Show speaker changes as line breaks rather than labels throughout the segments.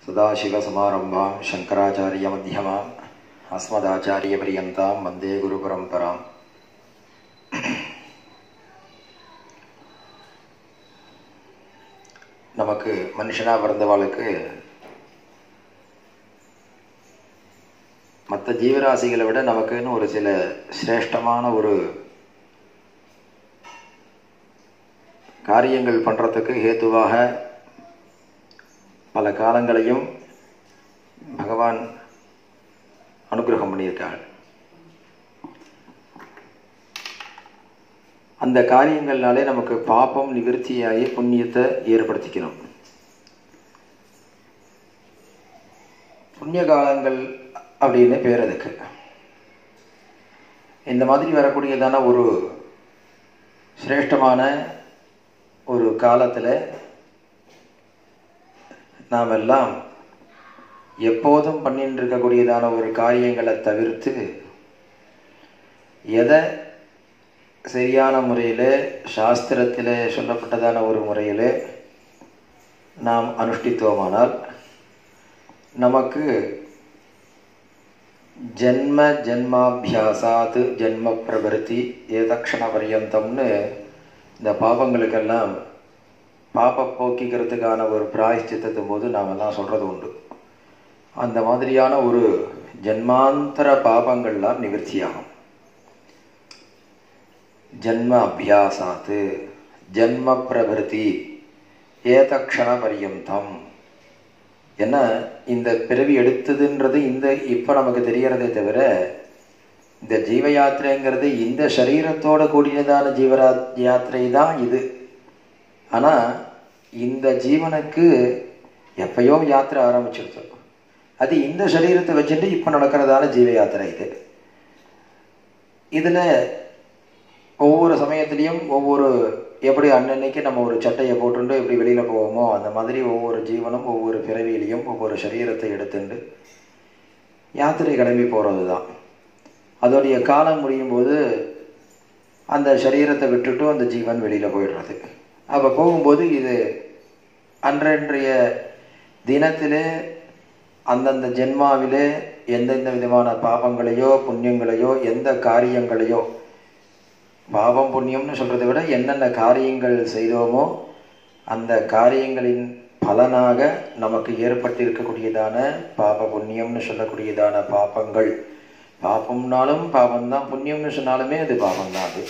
सदाशिवसमारम्भां शङ्कराचार्यमध्यमाम् अस्मदाचार्यपर्यन्तां वन्दे गुरुपरम्पराम्. நமக்கு மனுஷனாக பிறந்தவாளுக்கு மற்ற ஜீவராசிகளை விட நமக்குன்னு ஒரு சில சிரேஷ்டமான ஒரு காரியங்கள் பண்ணுறதுக்கு ஹேத்துவாக பல காலங்களையும் பகவான் அனுகிரகம் பண்ணியிருக்காள். அந்த காரியங்கள்னாலே நமக்கு பாபம் நிவர்த்தியாகி புண்ணியத்தை ஏற்படுத்திக்கணும். புண்ணிய காலங்கள் அப்படின்னு பேர் அதுக்கு. இந்த மாதிரி வரக்கூடியதான ஒரு சிரேஷ்டமான ஒரு காலத்தில் நாம் எல்லாம் எப்போதும் பண்ணிட்டு இருக்கக்கூடியதான ஒரு காரியங்களை தவிர்த்து எதை சரியான முறையில் சாஸ்திரத்தில் சொல்லப்பட்டதான ஒரு முறையில் நாம் அனுஷ்டித்தோமானால் நமக்கு ஜென்ம ஜென்மாபியாசாத் ஜென்ம பிரவருத்தி ஏதக்ஷண பரியந்தம்னு இந்த பாபங்களுக்கெல்லாம் பாப்ப போக்கிக்கிறதுக்கான ஒரு பிராயஷ்சித்தத்தின் போது நாம் எல்லாம் சொல்கிறது உண்டு. அந்த மாதிரியான ஒரு ஜென்மாந்தர பாபங்கள்லாம் நிவர்த்தியாகும். ஜன்ம அபியாசாத்து ஜன்ம பிரவருத்தி ஏதக்ஷண பரியந்தம். ஏன்னா இந்த பிறவி எடுத்ததுன்றது இப்போ நமக்கு தெரியறதே தவிர இந்த ஜீவ யாத்திரைங்கிறது இந்த சரீரத்தோட கூடியதான யாத்திரை தான் இது. ஆனால் இந்த ஜீவனுக்கு எப்பயோ யாத்திரை ஆரம்பிச்சிருச்சு. அது இந்த சரீரத்தை வச்சுட்டு இப்போ நடக்கிறதான ஜீவ யாத்திரை இது. இதில் ஒவ்வொரு சமயத்துலேயும் ஒவ்வொரு எப்படி அன்னன்னைக்கு நம்ம ஒரு சட்டையை போட்டுண்டு எப்படி வெளியில் போவோமோ அந்த மாதிரி ஒவ்வொரு ஜீவனும் ஒவ்வொரு பிறவியிலையும் ஒவ்வொரு சரீரத்தை எடுத்துண்டு யாத்திரை கிளம்பி போகிறது தான். அதோடைய காலம் முடியும் போது அந்த சரீரத்தை விட்டுட்டு அந்த ஜீவன் வெளியில் போயிடுறது. அப்போ போகும்போது இது அன்றைய தினத்திலே அந்தந்த ஜென்மாவிலே எந்தெந்த விதமான பாபங்களையோ புண்ணியங்களையோ எந்த காரியங்களையோ, பாவம் புண்ணியம்னு சொல்கிறத விட என்னென்ன காரியங்கள் செய்தோமோ அந்த காரியங்களின் பலனாக நமக்கு ஏற்பட்டிருக்கக்கூடியதான பாப புண்ணியம்னு சொல்லக்கூடியதான பாபங்கள், பாபம்னாலும் பாபம்தான், புண்ணியம்னு சொன்னாலுமே அது பாபம்தான். அது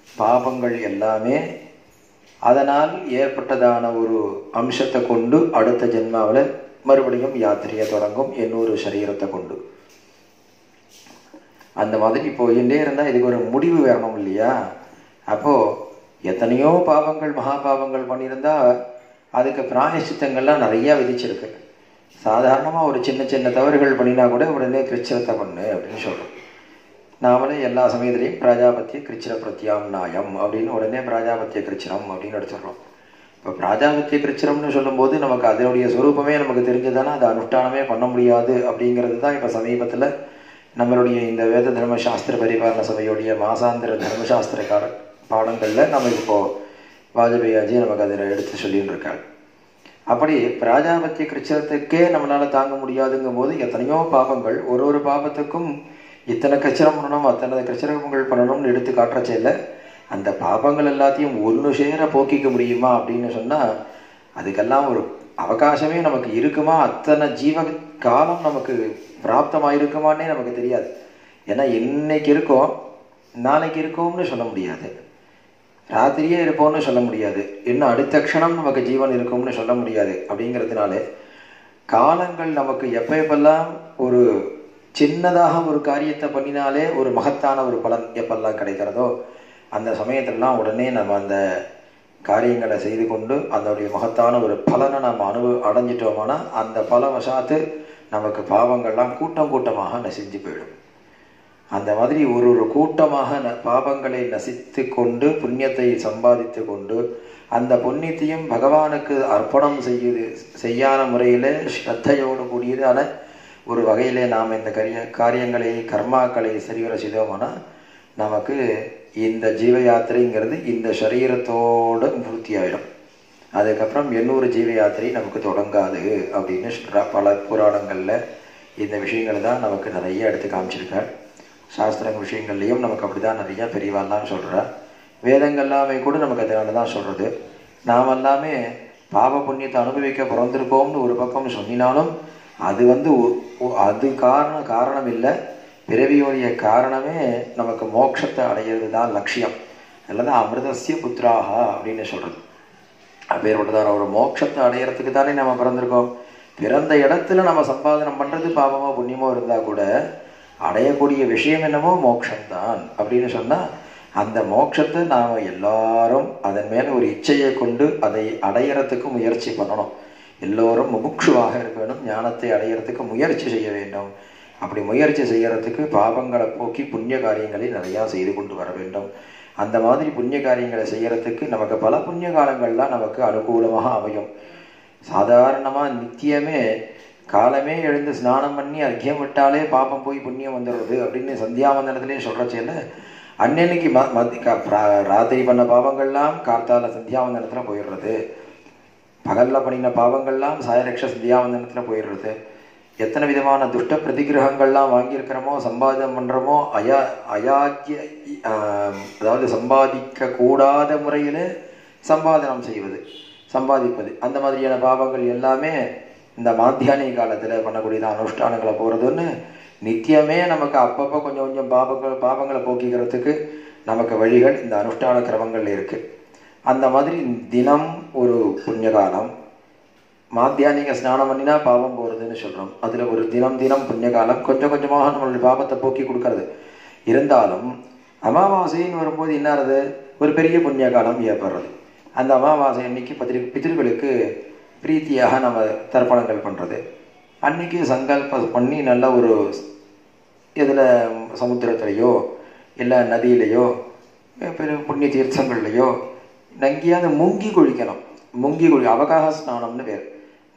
பாபங்கள் எல்லாமே அதனால் ஏற்பட்டதான ஒரு அம்சத்தை கொண்டு அடுத்த ஜென்மாவில் மறுபடியும் யாத்திரையை தொடங்கும் இன்னொரு சரீரத்தை கொண்டு. அந்த மாதிரி போயிட்டே இருந்தால் இதுக்கு ஒரு முடிவு வரணும் இல்லையா? அப்போது எத்தனையோ பாவங்கள் மகா பாவங்கள் பண்ணியிருந்தால் அதுக்கு பிராயஷ்சித்தங்கள்லாம் நிறையா விதிச்சிருக்கு. சாதாரணமாக ஒரு சின்ன சின்ன தவறுகள் பண்ணினா கூட உடனே கிருச்சிரத்தை பண்ணு அப்படின்னு சொல்கிறோம். நாமளே எல்லா சமயத்துலேயும் பிராஜாபத்திய கிருச்சிர பிரத்யாம்நாயம் அப்படின்னு உடனே பிராஜாபத்திய கிருச்சிரம் அப்படின்னு எடுத்துடுறோம். இப்போ பிராஜாபத்திய கிருச்சிரம்னு சொல்லும்போது நமக்கு அதனுடைய ஸ்வரூபமே நமக்கு தெரிஞ்சதானே அது அனுஷ்டானமே பண்ண முடியாது அப்படிங்கிறது தான் இப்போ சமீபத்தில் நம்மளுடைய இந்த வேத தர்மசாஸ்திர பரிபாலன சபையுடைய மாசாந்திர தர்மசாஸ்திர பாடங்களில் நம்ம இப்போது வாஜபேயாஜி நமக்கு அதில் எடுத்து சொல்லின்னு இருக்காங்க. அப்படி பிராஜாபத்திய கிருச்சிரத்துக்கே நம்மளால் தாங்க முடியாதுங்கும் போது எத்தனையோ பாபங்கள், ஒரு பாபத்துக்கும் இத்தனை கிருச்சிரம் பண்ணணும் அத்தனை கிருச்சிரங்கள் பண்ணணும்னு எடுத்து காட்டுறச்சே இல்லை. அந்த பாபங்கள் எல்லாத்தையும் ஒன்று சேர போக்கிக்க முடியுமா அப்படின்னு சொன்னால் அதுக்கெல்லாம் ஒரு அவகாசமே நமக்கு இருக்குமா? அத்தனை ஜீவ காலம் நமக்கு பிராப்தமாயிருக்குமான்னே நமக்கு தெரியாது. ஏன்னா இன்னைக்கு இருக்கோம் நாளைக்கு இருக்கோம்னு சொல்ல முடியாது, ராத்திரியே இருப்போம்னு சொல்ல முடியாது, இன்னும் அடுத்த க்ஷணம் நமக்கு ஜீவன் இருக்கும்னு சொல்ல முடியாது. அப்படிங்கிறதுனால காலங்கள் நமக்கு எப்பெல்லாம் ஒரு சின்னதாக ஒரு காரியத்தை பண்ணினாலே ஒரு மகத்தான ஒரு பலன் எப்பெல்லாம் கிடைக்கிறதோ அந்த சமயத்திலலாம் உடனே நம்ம அந்த காரியங்களை செய்து கொண்டு அதனுடைய மகத்தான ஒரு பலனை நம்ம அடைஞ்சிட்டோம்னா அந்த பலவசாத்து நமக்கு பாவங்கள்லாம் கூட்டம் கூட்டமாக நசிஞ்சு போயிடும். அந்த மாதிரி ஒரு கூட்டமாக பாவங்களை நசித்து கொண்டு புண்ணியத்தை சம்பாதித்து கொண்டு அந்த புண்ணியத்தையும் பகவானுக்கு அர்ப்பணம் செய்யாத முறையில் ஸ்ரத்தையோடு கூடியதான ஒரு வகையிலே நாம் இந்த காரியங்களை கர்மாக்களை சரிவர செய்தோம்னா நமக்கு இந்த ஜீவ யாத்திரைங்கிறது இந்த சரீரத்தோடு பூர்த்தி ஆகிடும். அதுக்கப்புறம் 800 ஜீவ யாத்திரை நமக்கு தொடங்காது அப்படின்னு சொல்கிறா. பல புராணங்களில் இந்த விஷயங்கள் தான் நமக்கு நிறைய எடுத்து காமிச்சிருக்கார். சாஸ்திரங்க விஷயங்கள்லேயும் நமக்கு அப்படி தான் நிறையா பெரியவாள்லாம் சொல்கிறா. வேதங்கள்லாமே கூட நமக்கு அதனால தான் சொல்கிறது. நாம் எல்லாமே பாவ புண்ணியத்தை அனுபவிக்க பிறந்திருக்கோம்னு ஒரு பக்கம் சொன்னினாலும் அது அது காரணம் இல்லை. பிறவியோடைய காரணமே நமக்கு மோட்சத்தை அடையிறது தான் லட்சியம். அதில் தான் அமிர்தசிய புத்திராகா அப்படின்னு சொல்கிறது. அப்பேற்பட்டதான ஒரு மோட்சத்தை அடையிறதுக்கு தானே நம்ம பிறந்திருக்கோம். பிறந்த இடத்துல நம்ம சம்பாதனம் பண்ணுறது பாவமோ புண்ணியமோ இருந்தால் கூட அடையக்கூடிய விஷயம் என்னமோ மோட்சம்தான் அப்படின்னு சொன்னால் அந்த மோட்சத்தை நாம் எல்லாரும் அதன் மேலே ஒரு இச்சையை கொண்டு அதை அடையிறதுக்கு முயற்சி பண்ணணும். எல்லோரும் முமுட்சுவாக இருக்க வேண்டும். ஞானத்தை அடையிறதுக்கு முயற்சி செய்ய வேண்டும். அப்படி முயற்சி செய்யறதுக்கு பாவங்களை போக்கி புண்ணிய காரியங்களை நிறையா செய்து கொண்டு வர வேண்டும். அந்த மாதிரி புண்ணிய காரியங்களை செய்யறதுக்கு நமக்கு பல புண்ணிய காலங்கள்லாம் நமக்கு அனுகூலமாக அமையும். சாதாரணமாக நித்தியமே காலமே எழுந்து ஸ்நானம் பண்ணி அர்க்கியம் விட்டாலே பாப்பம் போய் புண்ணியம் வந்துடுறது அப்படின்னு சந்தியாவந்தனத்திலே சொல்கிறச்சேல அன்னைக்கு ராத்திரி பண்ண பாவங்கள்லாம் கார்த்தால சந்தியாவந்தனத்தில் போயிடுறது. பகலில் பண்ணின பாவங்கள்லாம் சாயரக்ஷ சந்தியாவந்தனத்தில் போயிடுறது. எத்தனை விதமான துஷ்ட பிரதிகிரகங்கள்லாம் வாங்கியிருக்கிறோமோ சம்பாதனம் பண்ணுறோமோ அயாக்கிய அதாவது சம்பாதிக்க கூடாத முறையில் சம்பாதிப்பது அந்த மாதிரியான பாவங்கள் எல்லாமே இந்த மாத்தியானிக காலத்தில் பண்ணக்கூடியதான் அனுஷ்டானங்களை போகிறதுன்னு நித்தியமே நமக்கு அப்பப்போ கொஞ்சம் கொஞ்சம் பாவங்களை போக்கிக்கிறதுக்கு நமக்கு வழிகள் இந்த அனுஷ்டான கிரமங்கள் இருக்குது. அந்த மாதிரி தினம் ஒரு புண்ணியகாலம். மாத்தியானிக ஸ்நானம் பண்ணினா பாவம் போகிறதுன்னு சொல்கிறோம். அதில் ஒரு தினம் புண்ணியகாலம் கொஞ்சம் கொஞ்சமாக நம்மளுடைய பாவத்தை போக்கி கொடுக்கறது. இருந்தாலும் அமாவாசைன்னு வரும்போது என்னாறது ஒரு பெரிய புண்ணியகாலம் ஏற்படுறது. அந்த அமாவாசை அன்னைக்கு பித்திருக்களுக்கு பிரீத்தியாக நம்ம தர்ப்பணங்கள் பண்ணுறது. அன்னைக்கு சங்கல்பம் பண்ணி நல்ல ஒரு இதில் சமுத்திரத்துலையோ இல்லை நதியிலையோ பெரிய புண்ணிய தீர்த்தங்கள்லையோ நங்கியாவது முங்கி குளிக்கணும். அவகாச ஸ்நானம்னு பேர்.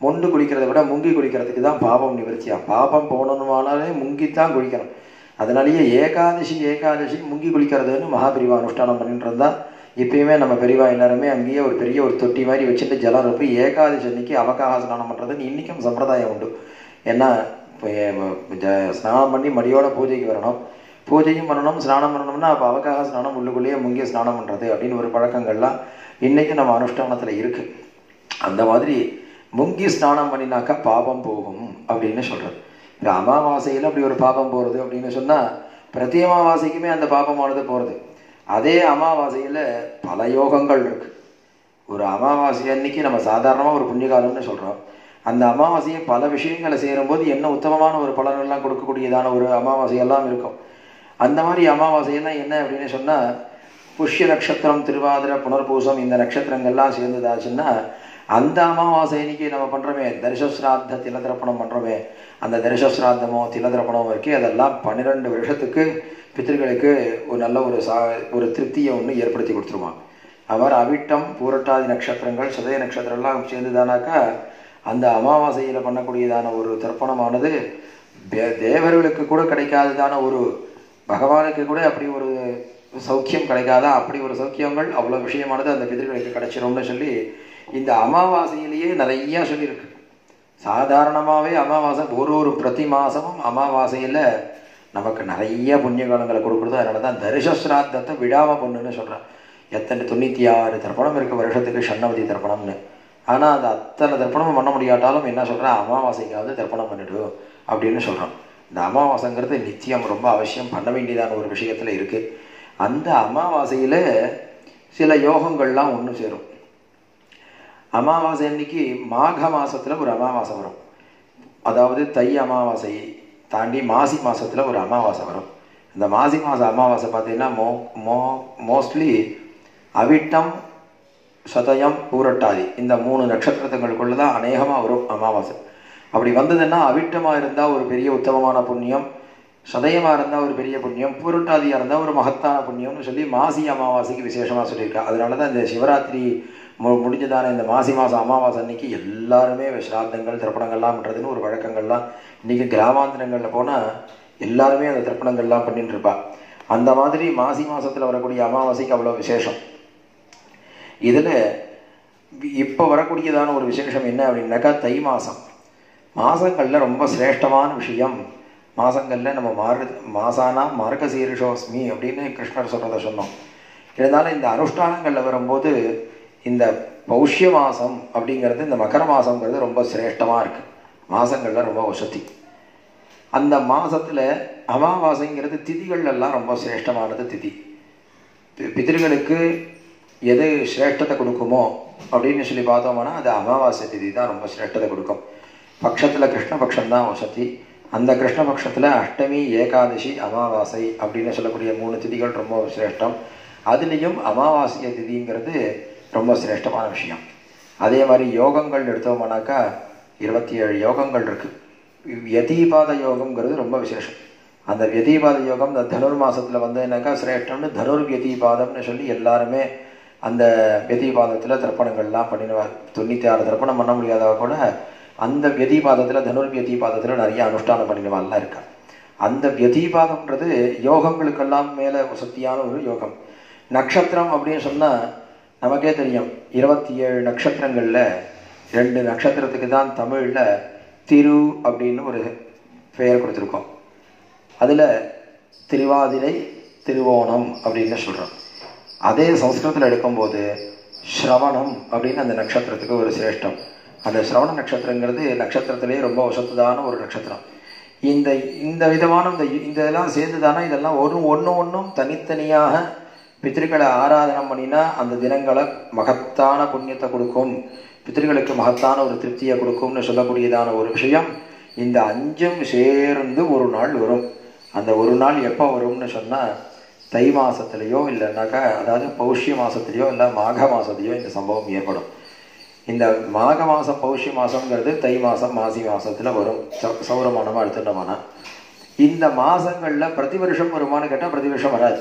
மொண்டு குளிக்கிறத விட முங்கி குளிக்கிறதுக்கு தான் பாபம் நிவர்த்தியாக. பாபம் போகணுமானாலே முங்கித்தான் குளிக்கணும். அதனாலேயே ஏகாதசி முங்கி குளிக்கிறதுன்னு மகாபிரிவா அனுஷ்டானம் பண்ணிட்டு இருந்தால் இப்பயுமே நம்ம பெரியவா எல்லாருமே அங்கேயே ஒரு பெரிய ஒரு தொட்டி மாதிரி வச்சுட்டு ஜலம் இருப்பி ஏகாதசி அன்னைக்கு அவகாச ஸ்நானம் பண்ணுறதுன்னு இன்றைக்கும் சம்பிரதாயம் உண்டு. ஏன்னா ஸ்நானம் பண்ணி மடியோட பூஜைக்கு வரணும், பூஜையும் பண்ணணும், ஸ்நானம் பண்ணணும்னா அப்போ அவகாச ஸ்நானம் உள்ளுக்குள்ளேயே முங்கிய ஸ்நானம் பண்ணுறது அப்படின்னு ஒரு பழக்கங்கள்லாம் இன்றைக்கும் நம்ம அனுஷ்டானத்தில் இருக்குது. அந்த மாதிரி முங்கி ஸ்நானம் பண்ணினாக்கா பாபம் போகும் அப்படின்னு சொல்கிறது. இந்த அமாவாசையில் அப்படி ஒரு பாபம் போகிறது அப்படின்னு சொன்னால் பிரதி அமாவாசைக்குமே அந்த பாபமானது போகிறது. அதே அமாவாசையில் பல யோகங்கள் இருக்குது. ஒரு அமாவாசை அன்னைக்கு நம்ம சாதாரணமாக ஒரு புண்ணியகாலம்னு சொல்கிறோம். அந்த அமாவாசையை பல விஷயங்களை சேரும்போது என்ன உத்தமமான ஒரு பலன்கள்லாம் கொடுக்கக்கூடியதான ஒரு அமாவாசையெல்லாம் இருக்கும். அந்த மாதிரி அமாவாசையெல்லாம் என்ன அப்படின்னு சொன்னால் புஷ்ய நட்சத்திரம், திருவாதிரை, புனர்பூசம் இந்த நட்சத்திரங்கள்லாம் சேர்ந்ததாச்சுன்னா அந்த அமாவாசை அன்னைக்கு நம்ம பண்ணுறோமே தரிசஸ்ராத்த திலதர்ப்பணம் பண்ணுறோமே, அந்த தரிசஸ்ராத்தமோ திலதர்ப்பணமோ இருக்கே அதெல்லாம் 12 வருஷத்துக்கு பித்திருக்களுக்கு ஒரு நல்ல ஒரு திருப்தியை ஒன்று ஏற்படுத்தி கொடுத்துருவான். அவர் அவிட்டம், பூரட்டாதி நட்சத்திரங்கள், சதய நட்சத்திரம்லாம் சேர்ந்துதானாக்கா அந்த அமாவாசையில் பண்ணக்கூடியதான ஒரு தர்ப்பணமானது தேவர்களுக்கு கூட கிடைக்காததான ஒரு பகவானுக்கு கூட அப்படி ஒரு சௌக்கியம் கிடைக்காதா, அப்படி ஒரு சௌக்கியங்கள் அவ்வளோ விஷயமானது அந்த பிதிர்களுக்கு கிடைச்சிரும்னு சொல்லி இந்த அமாவாசையிலேயே நிறையா சொல்லியிருக்கு. சாதாரணமாகவே அமாவாசை ஒரு பிரதி மாதமும் அமாவாசையில் நமக்கு நிறைய புண்ணிய காலங்களை கொடுக்குறது. அதனால தான் தரிசஸ்ராத்தத்தை விடாமல் பண்ணுன்னு சொல்கிறேன். 96 தர்ப்பணம் இருக்குது வருஷத்துக்கு, ஷண்ணவதி தர்ப்பணம்னு. ஆனால் அந்த அத்தனை தர்ப்பணமும் பண்ண முடியாட்டாலும் என்ன சொல்கிறேன், அமாவாசைக்காவது தர்ப்பணம் பண்ணிவிடும் அப்படின்னு சொல்கிறோம். இந்த அமாவாசைங்கிறது நித்தியம் ரொம்ப அவசியம் பண்ண வேண்டியதான ஒரு விஷயத்தில் இருக்குது. அந்த அமாவாசையில் சில யோகங்கள்லாம் ஒன்று சேரும். அமாவாசை அன்னைக்கு மாக மாதத்தில் ஒரு அமாவாசை வரும். அதாவது தை அமாவாசை தாண்டி மாசி மாதத்தில் ஒரு அமாவாசை வரும். இந்த மாசி மாதம் அமாவாசை பார்த்தீங்கன்னா மோஸ்ட்லி அவிட்டம், சதயம், பூரட்டாதி இந்த 3 நட்சத்திரத்துங்களுக்குள்ள தான் அநேகமாக வரும் அமாவாசை. அப்படி வந்ததுன்னா அவிட்டமாக இருந்தால் ஒரு பெரிய உத்தமமான புண்ணியம், சதயமாக இருந்தால் ஒரு பெரிய புண்ணியம், பூரட்டாதியாக இருந்தால் ஒரு மகத்தான புண்ணியம்னு சொல்லி மாசி அமாவாசைக்கு விசேஷமாக சொல்லியிருக்கா. அதனால தான் இந்த சிவராத்திரி முடிஞ்சதான இந்த மாசி மாதம் அமாவாசை அன்னைக்கு எல்லாருமே சிராத்தங்கள் தர்ப்பணங்கள்லாம் பண்ணுறதுன்னு ஒரு வழக்கங்கள்லாம் இன்றைக்கி கிராமாந்திரங்களில் போனால் எல்லாருமே அந்த தர்ப்பணங்கள்லாம் பண்ணிட்டு இருப்பா. அந்த மாதிரி மாசி மாதத்தில் வரக்கூடிய அமாவாசைக்கு அவ்வளோ விசேஷம். இதில் இப்போ வரக்கூடியதான ஒரு விசேஷம் என்ன அப்படின்னாக்கா தை மாதம். மாதங்களில் ரொம்ப சிரேஷ்டமான விஷயம். மாதங்களில் நம்ம மாசானா மார்கசீரிஷோஸ்மி அப்படின்னு கிருஷ்ணர் சொல்கிறத சொன்னோம். இருந்தாலும் இந்த அனுஷ்டானங்களில் வரும்போது இந்த பௌஷ்ய மாதம் அப்படிங்கிறது, இந்த மகர மாதங்கிறது ரொம்ப சிரேஷ்டமாக இருக்குது. மாதங்களில் ரொம்ப வசதி. அந்த மாதத்தில் அமாவாசைங்கிறது திதிகள்லாம் ரொம்ப சிரேஷ்டமானது திதி. பித்திருக்களுக்கு எது சிரேஷ்டத்தை கொடுக்குமோ அப்படின்னு சொல்லி பார்த்தோம்னா அது அமாவாசை திதி தான் ரொம்ப சிரேஷ்டத்தை கொடுக்கும். பட்சத்தில் கிருஷ்ணபக்ஷம்தான் வசதி. அந்த கிருஷ்ணபக்ஷத்தில் அஷ்டமி, ஏகாதசி, அமாவாசை அப்படின்னு சொல்லக்கூடிய 3 திதிகள் ரொம்ப சிரேஷ்டம். அதுலேயும் அமாவாசைய திதிங்கிறது ரொம்ப சிரேஷ்டமான விஷயம். அதே மாதிரி யோகங்கள் எடுத்தோம்னாக்கா 27 யோகங்கள் இருக்குது. வியதீபாத யோகம்ங்கிறது ரொம்ப விசேஷம். அந்த வியதீபாத யோகம் இந்த தனுர் மாதத்தில் வந்ததுனாக்கா சிரேஷ்டம்னு தனுர் வியதீபாதம்னு சொல்லி எல்லாருமே அந்த வியதீபாதத்தில் தர்ப்பணங்கள்லாம் பண்ணிடுவார். 96 தர்ப்பணம் பண்ண முடியாதவ கூட அந்த வியதீபாதத்தில், தனுர் வியதீபாதத்தில் நிறைய அனுஷ்டானம் பண்ணிடுவாள்லாம் இருக்கா. அந்த வியதீபாதம்ன்றது யோகங்களுக்கெல்லாம் மேலே சக்தியான ஒரு யோகம். நட்சத்திரம் அப்படின்னு சொன்னால் நமக்கே தெரியும். 27 நட்சத்திரங்களில் 2 நட்சத்திரத்துக்கு தான் தமிழில் திரு அப்படின்னு ஒரு பெயர் கொடுத்துருக்கோம். அதில் திருவாதிரை, திருவோணம் அப்படின்னு சொல்கிறோம். அதே சம்ஸ்கிருதத்தில் எடுக்கும்போது ஸ்ரவணம் அப்படின்னு அந்த நட்சத்திரத்துக்கு ஒரு சிரேஷ்டம். அந்த ஸ்ரவண நட்சத்திரங்கிறது நட்சத்திரத்திலேயே ரொம்ப வசத்ததான ஒரு நட்சத்திரம். இந்த விதமான இதெல்லாம் சேர்ந்து தானே இதெல்லாம் ஒன்றும் தனித்தனியாக பித்திருக்களை ஆராதனை பண்ணினா அந்த தினங்களை மகத்தான புண்ணியத்தை கொடுக்கும், பித்திருக்களுக்கு மகத்தான ஒரு திருப்தியை கொடுக்கும்னு சொல்லக்கூடியதான ஒரு விஷயம். இந்த 5ம் சேர்ந்து ஒரு நாள் வரும். அந்த ஒரு நாள் எப்போ வரும்னு சொன்னால் தை மாதத்துலேயோ இல்லைன்னாக்கா, அதாவது பௌஷ்ய மாதத்துலேயோ இல்லை மாக மாதத்துலேயோ இந்த சம்பவம் ஏற்படும். இந்த மாக மாதம் பௌஷ்ய மாதங்கிறது தை மாதம் மாசி மாதத்தில் வரும். சௌரமானமாக எடுத்துட்டோம்னா இந்த மாதங்களில் பிரதி வருஷம் வருமானு கேட்டால் பிரதி வருஷம் வராது.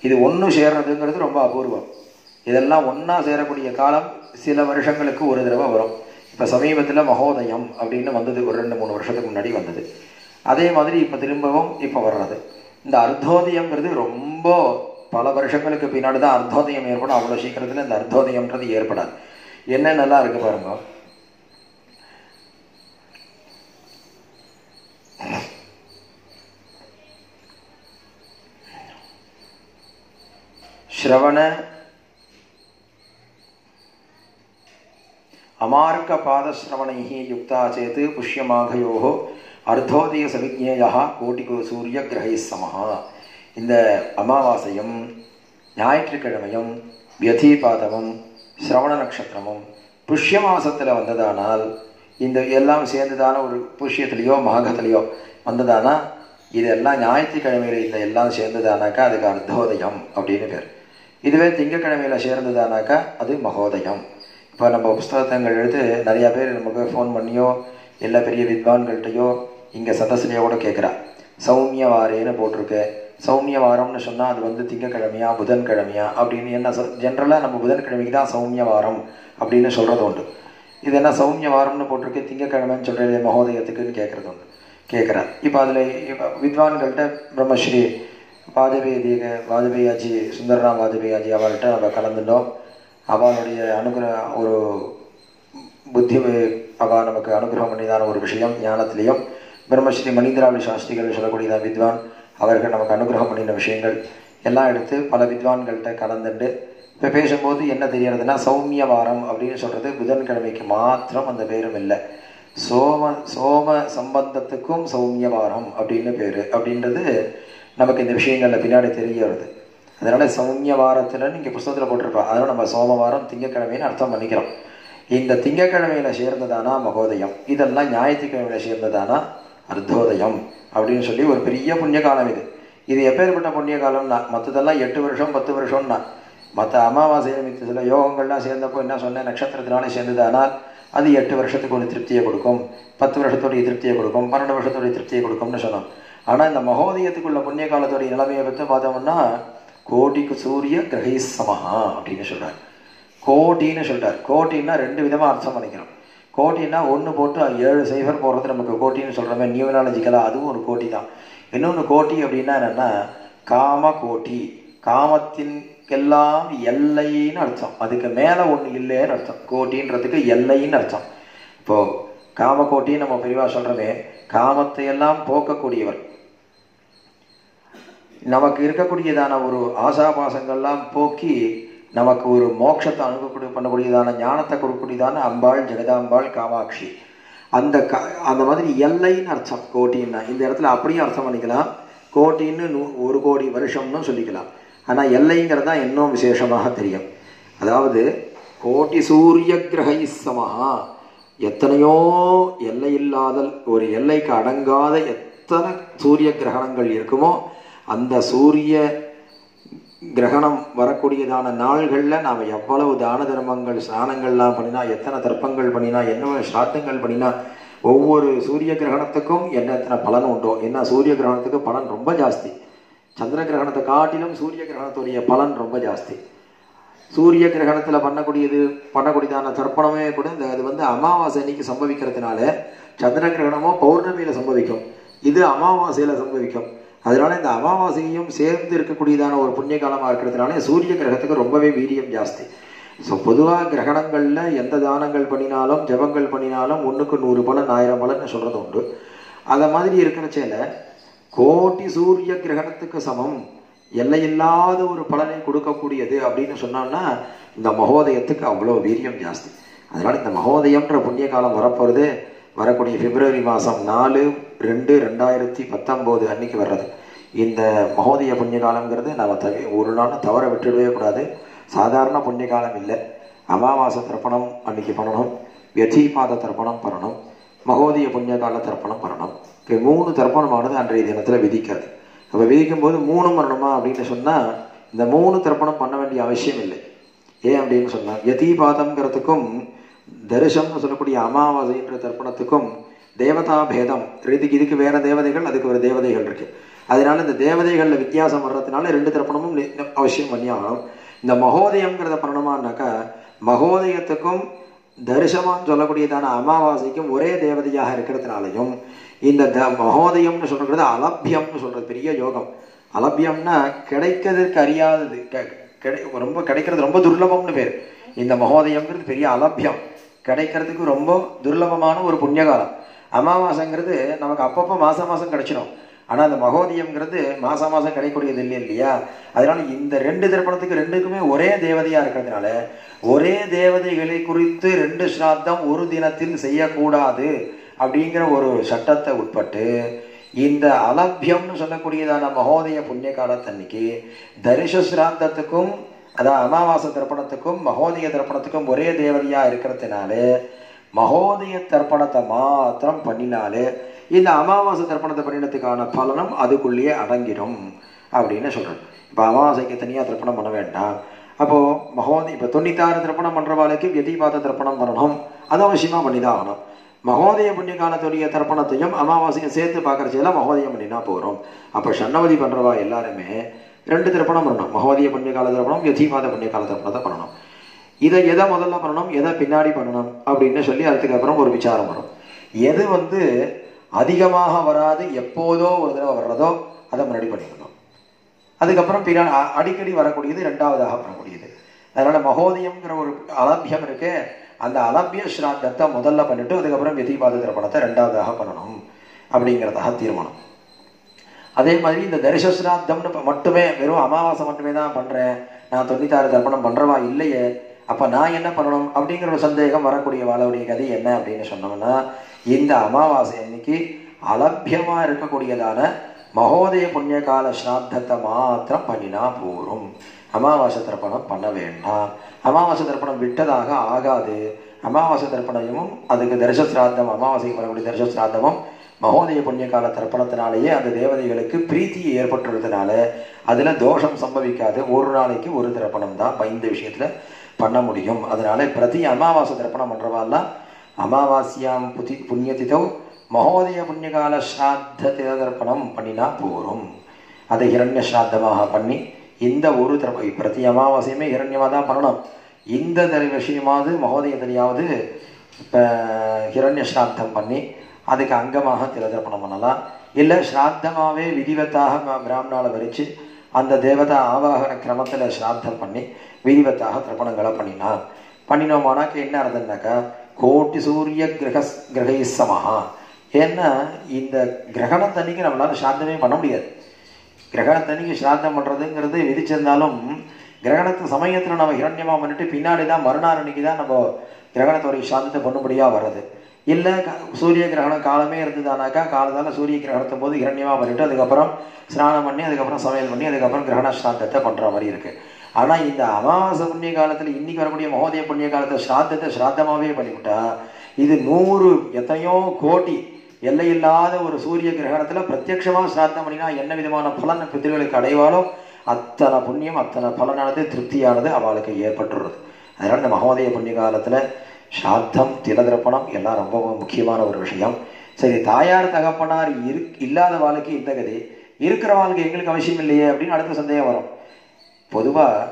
இது ஒன்று சேர்றதுங்கிறது ரொம்ப அபூர்வம். இதெல்லாம் ஒன்றா சேரக்கூடிய காலம் சில வருஷங்களுக்கு ஒரு தடவை வரும். இப்போ சமீபத்தில் மகோதயம் அப்படின்னு வந்தது, ஒரு 2-3 வருஷத்துக்கு முன்னாடி வந்தது. அதே மாதிரி இப்போ திரும்பவும் இப்போ வர்றது. இந்த அர்த்தோதயங்கிறது ரொம்ப பல வருஷங்களுக்கு பின்னாடி தான் அர்த்தோதயம் ஏற்படும். அவ்வளோ சீக்கிரத்தில் இந்த அர்த்தோதயம்ன்றது ஏற்படாது. என்ன நல்லா இருக்கு பாருங்க. ஸ்ரவண அமார்க்க பாதஸ்ரவணைஹி யுக்தா சேத் புஷ்யமாகயோः அர்த்தோதய சவிஜ்ஞேயः கோட்டிகோ சூரிய கிரகைः சமः. இந்த அமாவாசையும் ஞாயிற்றுக்கிழமையும் வியதீபாதமும் சிரவண நட்சத்திரமும் புஷ்ய மாசத்தில் வந்ததானால், இந்த எல்லாம் சேர்ந்துதான ஒரு புஷ்யத்திலேயோ மாகத்திலேயோ வந்ததானா, இதெல்லாம் ஞாயிற்றுக்கிழமையில் இந்த எல்லாம் சேர்ந்ததானாக்கா அதுக்கு அர்த்தோதயம் அப்படின்னு பேர். இதுவே திங்கக்கிழமையில் சேர்ந்ததானாக்கா அது மகோதயம். இப்போ நம்ம புஸ்தகங்கள் எடுத்து நிறையா பேர் நமக்கு ஃபோன் பண்ணியோ எல்லா பெரிய வித்வான்கள்கிட்டையோ இங்கே சதஸ்லையோ கூட கேட்குறா. சௌமிய வாரேன்னு போட்டிருக்கு. சௌமிய வாரம்னு சொன்னால் அது வந்து திங்கக்கிழமையா புதன்கிழமையா அப்படின்னு என்ன ஜென்ரலாக நம்ம புதன்கிழமைக்கு தான் சௌமிய வாரம் அப்படின்னு சொல்கிறது உண்டு. இது என்ன சௌமிய வாரம்னு போட்டிருக்கு, திங்கக்கிழமைன்னு சொல்கிறது மகோதயத்துக்குன்னு கேட்குறது உண்டு, கேட்குறார். இப்போ அதில் வித்வான்கள்கிட்ட பிரம்மஸ்ரீ வாஜபேயாஜி, சுந்தரராம் வாஜபேயாஜி அவள்கிட்ட நம்ம கலந்துட்டோம். அவளுடைய ஒரு புத்தி அவள் நமக்கு அனுகிரகம் பண்ணிதான ஒரு விஷயம். ஞானத்திலையும் பிரம்மஸ்ரீ மணிந்திராவளி சாஸ்திரிகள் சொல்லக்கூடியதான் வித்வான், அவர்கள் நமக்கு அனுகிரகம் பண்ணின விஷயங்கள் எல்லாம் எடுத்து பல வித்வான்கள்கிட்ட கலந்துட்டு இப்போ பேசும்போது என்ன தெரியறதுன்னா, சௌமிய வாரம் அப்படின்னு சொல்கிறது புதன்கிழமைக்கு மாத்திரம் அந்த பேரும் இல்லை, சோம சம்பந்தத்துக்கும் சௌமிய வாரம் அப்படின்னு பேர் அப்படின்றது நமக்கு இந்த விஷயங்களில் பின்னாடி தெரிய வருது. அதனால் சௌமிய வாரத்தில் நீங்கள் புஸ்தகத்தில் போட்டிருப்பா, அதனால் நம்ம சோமவாரம் திங்கக்கிழமைன்னு அர்த்தம் பண்ணிக்கிறோம். இந்த திங்கக்கிழமையில் சேர்ந்ததானா மகோதயம், இதெல்லாம் ஞாயிற்றுக்கிழமையில் சேர்ந்ததானா அர்த்தோதயம் அப்படின்னு சொல்லி ஒரு பெரிய புண்ணிய காலம் இது. இது எப்பேற்பட்ட புண்ணிய காலம்னா, மற்றதெல்லாம் 8 வருஷம் 10 வருஷம்னா, மற்ற அமாவாசை மித்த சில யோகங்கள்லாம் சேர்ந்தப்போ என்ன சொன்னேன், நட்சத்திரத்தினாலே சேர்ந்ததானால் அது 8 வருஷத்துக்கு ஒரு திருப்தியை கொடுக்கும், 10 வருஷத்துடைய திருப்தியை கொடுக்கும், 12 வருஷத்துடைய திருப்தியை கொடுக்கும்னு சொன்னோம். ஆனால் இந்த மகோதயத்துக்குள்ள புண்ணிய காலத்துடைய நிலைமையை பற்றி பார்த்தோம்னா கோட்டிக்கு சூரிய கிரகைः சமஹா அப்படின்னு சொல்கிறார். கோட்டின்னு சொல்கிறார். கோட்டின்னா 2 விதமாக அர்த்தம் பண்ணிக்கிறோம். கோட்டின்னா 1 போட்டு 7 சைஃபர் போடுறது நமக்கு கோட்டின்னு சொல்கிறோமே நியூமராலஜிக்கலாக, அதுவும் ஒரு கோட்டி தான். இன்னொன்று கோட்டி அப்படின்னா என்னென்னா காம கோட்டி, காமத்தின் எல்லாம் எல்லைன்னு அர்த்தம். அதுக்கு மேலே ஒன்று இல்லைன்னு அர்த்தம். கோட்டின்றதுக்கு எல்லைன்னு அர்த்தம். இப்போ காமகோட்டின்னு நம்ம பெரியவா சொல்றமே, காமத்தை எல்லாம் போக்கக்கூடியவர். நமக்கு இருக்கக்கூடியதான ஒரு ஆசாபாசங்கள்லாம் போக்கி நமக்கு ஒரு மோட்சத்தை அனுபவ பண்ணக்கூடியதான ஞானத்தை கொடுக்கக்கூடியதான அம்பாள், ஜெகதாம்பாள், காமாட்சி. அந்த மாதிரி எல்லைன்னு அர்த்தம் கோட்டின்னா. இந்த இடத்துல அப்படியும் அர்த்தம் பண்ணிக்கலாம். கோட்டின்னு 1 கோடி வருஷம்னு சொல்லிக்கலாம். ஆனால் எல்லைங்கிறது தான் இன்னும் விசேஷமாக தெரியும். அதாவது கோட்டி சூரிய கிரகை சமஹா, எத்தனையோ எல்லை இல்லாத, ஒரு எல்லைக்கு அடங்காத எத்தனை சூரிய கிரகணங்கள் இருக்குமோ அந்த சூரிய கிரகணம் வரக்கூடியதான நாள்களில் நாம் எவ்வளவு தான தர்மங்கள், ஸ்நானங்கள்லாம் பண்ணினா, எத்தனை தர்ப்பங்கள் பண்ணினா, என்ன ஸ்ராத்தங்கள் பண்ணினா, ஒவ்வொரு சூரிய கிரகணத்துக்கும் எத்தனை பலன் உண்டோ. ஏன்னா சூரிய கிரகணத்துக்கு பலன் ரொம்ப ஜாஸ்தி. சந்திர கிரகணத்தை காட்டிலும் சூரிய கிரகணத்துடைய பலன் ரொம்ப ஜாஸ்தி. சூரிய கிரகணத்தில் பண்ணக்கூடியதான தர்ப்பணமே கூட அது அமாவாசை அன்னைக்கு சம்பவிக்கிறதுனால, சந்திர கிரகணமோ பௌர்ணமியில் சம்பவிக்கும், இது அமாவாசையில் சம்பவிக்கும். அதனால இந்த அமாவாசையும் சேர்ந்து இருக்கக்கூடியதான ஒரு புண்ணிய காலமாக இருக்கிறதுனால சூரிய கிரகத்துக்கு ரொம்பவே வீரியம் ஜாஸ்தி. ஸோ பொதுவாக கிரகணங்களில் எந்த தானங்கள் பண்ணினாலும், ஜபங்கள் பண்ணினாலும் 1க்கு 100 பலன் 1000 பலன் சொல்கிறது உண்டு. அதை மாதிரி இருக்கிறச்சேல கோட்டி சூரிய கிரகணத்துக்கு சமம், எல்லையில்லாத ஒரு பலனை கொடுக்கக்கூடியது அப்படின்னு சொன்னோம்னா இந்த மகோதயத்துக்கு அவ்வளோ வீரியம் ஜாஸ்தி. அதனால இந்த மகோதயம்ன்ற புண்ணிய காலம் வரப்போகிறது வரக்கூடிய பிப்ரவரி மாதம் 4/2/2019 அன்னைக்கு வர்றது. இந்த மகோதய புண்ணிய காலங்கிறது நம்ம ஒரு நாள் தவற விட்டுடவே கூடாது. சாதாரண புண்ணிய காலம் இல்லை. அமாவாசை தர்ப்பணம் அன்னைக்கு பண்ணணும், வியதீபாத தர்ப்பணம் பண்ணணும், மகோதய புண்ணிய கால தர்ப்பணம் பண்ணணும். 3 தர்ப்பணமானது அன்றைய தினத்தில் விதிக்கிறது. அப்போ விதிக்கும் போது 3 வரணுமா அப்படின்னு சொன்னால் இந்த 3 தர்ப்பணம் பண்ண வேண்டிய அவசியம் இல்லை. ஏன் அப்படின்னு சொன்னால் வியதீபாதம்ங்கிறதுக்கும் தரிசனம்னு சொல்லக்கூடிய அமாவாசைன்ற தர்ப்பணத்துக்கும் தேவதா பேதம். இதுக்கு வேற தேவதைகள், அதுக்கு ஒரு தேவதைகள் இருக்கு. அதனால இந்த தேவதைகளில் வித்தியாசம் வர்றதுனால 2 தர்ப்பணமும் அவசியம் பண்ணி ஆகணும். இந்த மகோதயம்ங்கிறத பண்ணணுமான்னாக்கா மகோதயத்துக்கும் தரிசனம்னு சொல்லக்கூடியதான அமாவாசைக்கும் ஒரே தேவதையாக இருக்கிறதுனாலையும் இந்த மகோதயம்னு சொல்றது அலபியம்னு சொல்றது பெரிய யோகம். அலபியம்னா கிடைக்கிறதுக்கு அறியாதது, ரொம்ப கிடைக்கிறது ரொம்ப துர்லபம்னு பேர். இந்த மகோதயம்ங்கிறது பெரிய அலபியம், கிடைக்கிறதுக்கு ரொம்ப துர்லபமான ஒரு புண்ணியகாலம். அமாவாசைங்கிறது நமக்கு அப்பப்போ மாசம் கிடைச்சிடும். ஆனால் அந்த மகோதயம்ங்கிறது மாசம் கிடைக்கூடியது இல்லையா. அதனால இந்த 2 தர்ப்பணத்துக்கு 2க்குமே ஒரே தேவதையா இருக்கிறதுனால ஒரே தேவதைகளை குறித்து 2 ஸ்ராத்தம் ஒரு தினத்தில் செய்யக்கூடாது அப்படிங்கிற ஒரு சட்டத்தை உட்பட்டு இந்த அலபியம்னு சொல்லக்கூடியதான மகோதய புண்ணிய காலத்தன்னைக்கு தரிச ஸ்ராத்தத்துக்கும், அதாவது அமாவாசை தர்ப்பணத்துக்கும் மகோதய தர்ப்பணத்துக்கும் ஒரே தேவதையா இருக்கிறதுனால மகோதய தர்ப்பணத்தை மாத்திரம் பண்ணினாலே இந்த அமாவாசை தர்ப்பணத்தை பண்ணினதுக்கான பலனும் அதுக்குள்ளேயே அடங்கிடும் அப்படின்னு சொல்றேன். இப்போ அமாவாசைக்கு தனியாக தர்ப்பணம் பண்ண வேண்டாம். அப்போது இப்போ 96 தர்ப்பணம் பண்ணுறவாளுக்கு வியதீபாத தர்ப்பணம் பண்ணணும், அது அவசியமாக பண்ணிதான் ஆகணும். மகோதய புண்ணிய காலத்துடைய தர்ப்பணத்தையும் அமாவாசையும் சேர்த்து பார்க்கறச்செல்லாம் மகோதயம் பண்ணினா போகிறோம். அப்போ சன்னவதி பண்ணுறவா எல்லாருமே 2 தர்ப்பணம் பண்ணணும். மகோதய புண்ணிய கால தர்ப்பணம், வியதீபாத புண்ணிய கால தர்ப்பணத்தை பண்ணணும். இதை எதை முதல்ல பண்ணணும், எதை பின்னாடி பண்ணணும் அப்படின்னு சொல்லி அதுக்கப்புறம் ஒரு விசாரம் வரும். எது அதிகமாக வராது, எப்போதோ ஒரு தடவை வர்றதோ அதை முன்னாடி பண்ணிக்கணும். அதுக்கப்புறம் அடிக்கடி வரக்கூடியது 2வதாக பண்ணக்கூடியது. அதனால மகோதயம்ங்கிற ஒரு அலபியம் இருக்கு, அந்த அலபிய ஸ்ராத்தத்தை முதல்ல பண்ணிட்டு அதுக்கப்புறம் வியதீபாத தர்ப்பணத்தை 2வதாக பண்ணணும் அப்படிங்கிறதாக தீர்மானம். அதே மாதிரி இந்த தரிச ஸ்ராத்தம்னு மட்டுமே வெறும் அமாவாசை மட்டுமே தான் பண்றேன், நான் 96 தர்ப்பணம் பண்றவா இல்லையே, அப்ப நான் என்ன பண்ணணும் அப்படிங்கிற ஒரு சந்தேகம் வரக்கூடிய வாழவுடைய கதை என்ன அப்படின்னு சொன்னோம்னா, இந்த அமாவாசை அன்னைக்கு அலபியமா இருக்கக்கூடியதான மகோதய புண்ணிய கால ஸ்ராத்தத்தை மாத்திரம் பண்ணினா போரும். அமாவாசை தர்ப்பணம் பண்ண வேண்டாம். அமாவாசை தர்ப்பணம் விட்டதாக ஆகாது. அமாவாசை தர்ப்பணமும் அதுக்கு தரிச சிராத்தம், அமாவாசைக்கு வரக்கூடிய தரிச சிராத்தமும் மகோதய புண்ணிய கால தர்ப்பணத்தினாலேயே அந்த தேவதைகளுக்கு பிரீத்தி ஏற்பட்டுள்ளதுனால அதுல தோஷம் சம்பவிக்காது. ஒரு நாளைக்கு ஒரு தர்ப்பணம் தான் இந்த விஷயத்துல பண்ண முடியும். அதனால பிரதி அமாவாசை தர்ப்பணம் பண்றவாள்லாம் அமாவாசியாம் புண்ணியத்திதோ மகோதய புண்ணியகால ஸ்ராத்த தர்ப்பணம் பண்ணினா போரும். அதை ஹிரண்ய ஸ்ராத்தமாக பண்ணி இந்த ஒரு பிரதி அமாவாசையுமே ஹிரண்யமாக தான் பண்ணணும். இந்த விஷயமாவது மகோதயத்திலையாவது இப்போ ஹிரண்ய ஸ்ராத்தம் பண்ணி அதுக்கு அங்கமாக திலதர்ப்பணம் பண்ணலாம். இல்லை ஸ்ராத்தமாகவே விதிவத்தாக பிராமணால வரித்து அந்த தேவதா ஆவாகன கிரமத்தில் ஸ்ராத்தம் பண்ணி விரிவத்தாக திருப்பணங்களை பண்ணினோமானாக்க என்ன அர்த்தம்னாக்கா கோட்டி சூரிய கிரகை சமஹா. ஏன்னா இந்த கிரகணத்தன்னைக்கு நம்மளால ஸ்ராத்தமே பண்ண முடியாது. கிரகணத்தன்னைக்கு ஸ்ராத்தம் பண்ணுறதுங்கிறது விதிச்சிருந்தாலும் கிரகணத்து சமயத்தில் நம்ம ஹிரண்யமா பண்ணிட்டு பின்னாடி தான் மறுநாள் அன்னைக்கு தான் நம்ம கிரகணத்தோடைய ஸ்ராத்தத்தை பண்ணும்படியாக வர்றது. இல்லை சூரிய கிரகணம் காலமே இருந்ததுனாக்கா காலத்தால் சூரிய கிரகணத்தும் போது ஹிரண்யமா பண்ணிட்டு அதுக்கப்புறம் ஸ்நானம் பண்ணி அதுக்கப்புறம் சமையல் பண்ணி அதுக்கப்புறம் கிரகண ஸ்ராத்தத்தை பண்ணுற மாதிரி இருக்குது. ஆனால் இந்த அமாவாசை புண்ணிய காலத்தில் இன்னைக்கு வரக்கூடிய மகோதய புண்ணிய காலத்தில் ஸ்ராத்தத்தை ஸ்ராத்தமாகவே பண்ணிவிட்டா இது 100 எத்தனையோ கோடி எல்லையில்லாத ஒரு சூரிய கிரகணத்தில் பிரத்யட்சமாக ஸ்ராத்தம் பண்ணினா என்ன விதமான பலன் பித்திருக்களுக்கு அடைவாலோ அத்தனை புண்ணியம் அத்தனை பலனானது திருப்தியானது அவளுக்கு ஏற்பட்டுறது. அதனால் இந்த மகோதய புண்ணிய காலத்தில் ஸ்ராத்தம் திலதிரப்பணம் எல்லாம் ரொம்ப முக்கியமான ஒரு விஷயம். சரி, தாயார் தகப்பனார் இல்லாத வாழ்க்கை இந்த கதை, இருக்கிற வாழ்க்கை எங்களுக்கு அவசியம் இல்லையே அப்படின்னு அடுத்த சந்தேகம் வரும். பொதுவாக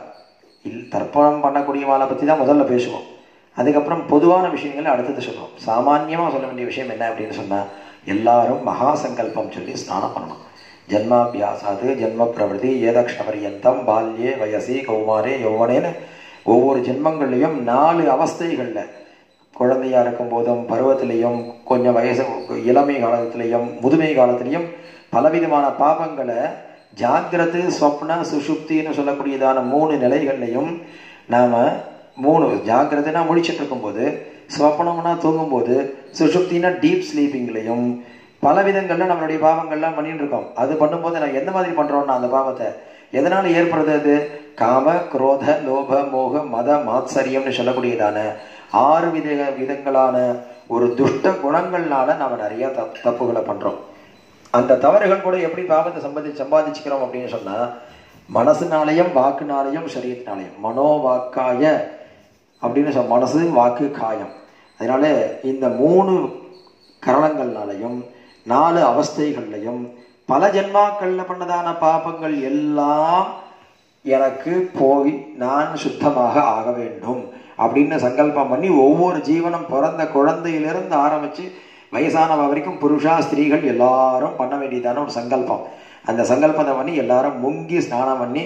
தர்ப்பணம் பண்ணக்கூடிய வாழை பற்றி தான் முதல்ல பேசுவோம். அதுக்கப்புறம் பொதுவான விஷயங்களை அடுத்தது சொல்லுவோம். சாமான்யமாக சொல்ல வேண்டிய விஷயம் என்ன அப்படின்னு சொன்னால் எல்லாரும் மகா சங்கல்பம் சொல்லி ஸ்நானம் பண்ணணும். ஜென்மாபியாசாது ஜென்ம பிரவருத்தி ஏதக்ஷபரியந்தம் பால்யே வயசி கௌமாரே யௌவனேன்னு ஒவ்வொரு ஜென்மங்கள்லையும் 4 அவஸ்தைகளில் குழந்தையாக இருக்கும் போதும் பருவத்திலையும் கொஞ்சம் வயசு இளமை காலத்திலையும் முதுமை காலத்திலையும் பலவிதமான பாபங்களை ஜாகிரது ஸ்வப்ன சுஷுப்தின்னு சொல்லக்கூடியதான 3 நிலைகள்லையும் நாம் 3 ஜாகிரதைனா முழிச்சிட்டு இருக்கும்போது, ஸ்வப்னம்னா தூங்கும்போது, சுஷுப்தினா டீப் ஸ்லீப்பிங்லையும் பல விதங்களில் நம்மளுடைய பாவங்கள்லாம் பண்ணிட்டு இருக்கோம். அது பண்ணும்போது நான் எந்த மாதிரி பண்ணுறோம்னா அந்த பாவத்தை எதனால் ஏற்படுறது? அது காம குரோத லோப மோக மத மாத்சரியம்னு சொல்லக்கூடியதான 6 விதங்களான ஒரு துஷ்ட குணங்கள்னால நாம் நிறைய தப்புகளை பண்ணுறோம். அந்த தவறுகள் கூட எப்படி பாவத்தை சம்பாதிச்சுக்கிறோம் அப்படின்னு சொன்னால் மனசுனாலையும் வாக்குனாலையும் சரீரத்தினாலையும் மனோவாக்காய அப்படின்னு மனசு வாக்கு காயம். அதனால இந்த 3 கரணங்கள்னாலையும் 4 அவஸ்தைகள்லையும் பல ஜென்மாக்களில் பண்ணதான பாபங்கள் எல்லாம் எனக்கு போய் நான் சுத்தமாக ஆக வேண்டும் அப்படின்னு சங்கல்பம் பண்ணி ஒவ்வொரு ஜீவனம் பிறந்த குழந்தையிலிருந்து ஆரம்பித்து வயசானவ வரைக்கும் புருஷா ஸ்திரீகள் எல்லாரும் பண்ண வேண்டியதான ஒரு சங்கல்பம். அந்த சங்கல்பத்தை பண்ணி எல்லாரும் முங்கி ஸ்நானம் பண்ணி